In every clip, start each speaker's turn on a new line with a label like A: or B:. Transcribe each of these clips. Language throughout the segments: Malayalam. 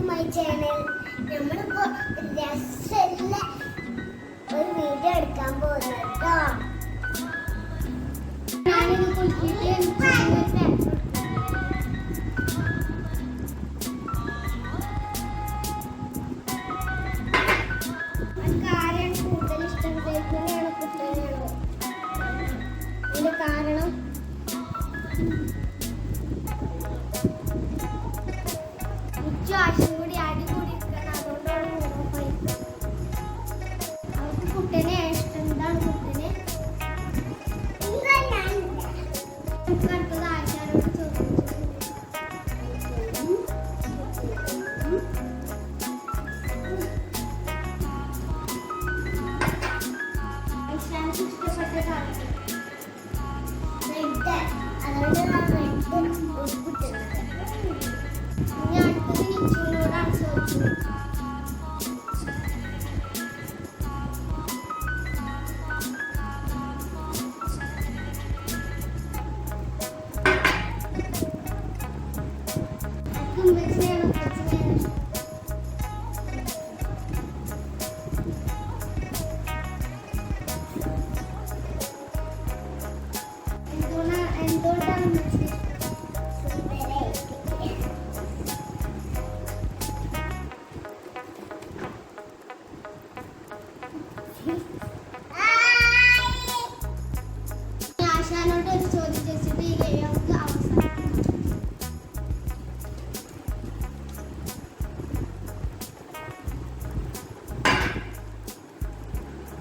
A: To my channel. നമ്മളിപ്പോ രസമുള്ള ഒരു വീഡിയോ എടുക്കാൻ പോകുന്നത് കേട്ടോ. ഞാനിത് കുളിച്ചിട്ട് ആരെയാണ് കൂടുതൽ ഇഷ്ടം, സൈഗുവിനെയാണോ കുട്ടനെയാണോ? അതിന്റെ കാരണം ആശം കൂടി അടികൂടി ഇരിക്കണം, അതുകൊണ്ടാണ് അവർക്ക് കുട്ടനെ ഇഷ്ടം. എന്താണ് കുട്ടനെ? നമുക്ക് അടുത്തത് ആശാനോട് ചോദിച്ചു. ആശാനക്ക് ഇഷ്ടപ്പെട്ട കാര്യം റെഡ്, അതുകൊണ്ടാണ് റെഡ് ഉൾപ്പെട്ടുള്ളത്. ഇനി അടുത്തത് നിച്ചുവിനോടാണ് ചോദിച്ചത്. എന്തുകൊണ്ടാണ് ആശാനോട് ഒരു ചോദ്യം ചോദിച്ചിട്ട് ഈ ഗെയിം നമുക്ക് അവസാനിപ്പിക്കാം.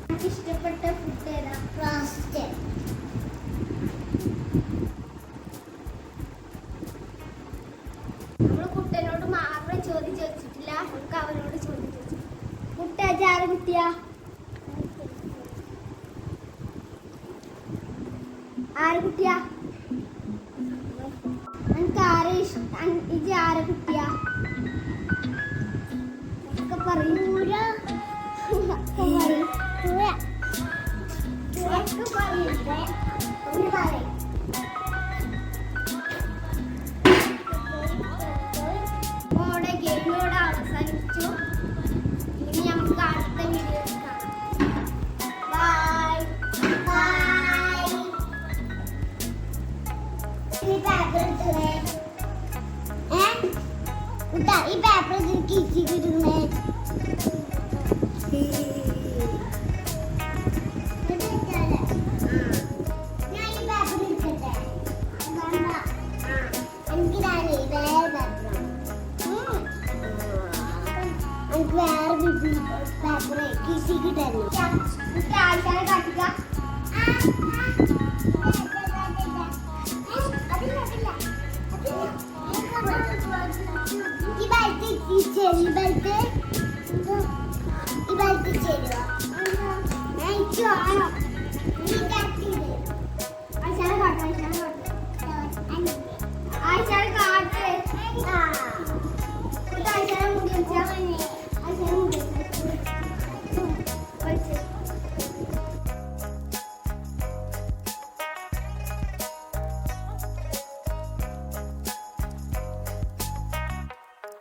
A: എനിക്ക് ഇഷ്ടപ്പെട്ട ഫുഡ് ഏതാ? റോസ്റ്റ്. നമ്മള് കുട്ടനോട് മാത്രം ചോദ്യം ചോദിച്ചിട്ടില്ല, നമുക്ക് അവനോട് ചോദ്യം ചോദിച്ചു. കുട്ട ആര് കുട്ടിയാ? ആര് കുട്ടിയാ? എനിക്ക് ആരെ ഇഷ്ടം? ഇത് ആരെ കുട്ടിയാ? പറയൂല ഓടെ ഗെയിമോടെ അവസാനിച്ചു. ഇനി നമുക്ക് അടുത്ത വീഡിയോ കാണാം. Bye bye. ഈ പേപ്പർ എടുത്തേ. ഈ പേപ്പർ കിച്ചി കിട്ടുന്നേ. എനിക്ക് വേറെ പേപ്പർ കിസി കിട്ടായിരുന്നു. ആൾക്കാരെ കാട്ടിക്ക. ഈ ബലത്ത് ചേരുവ.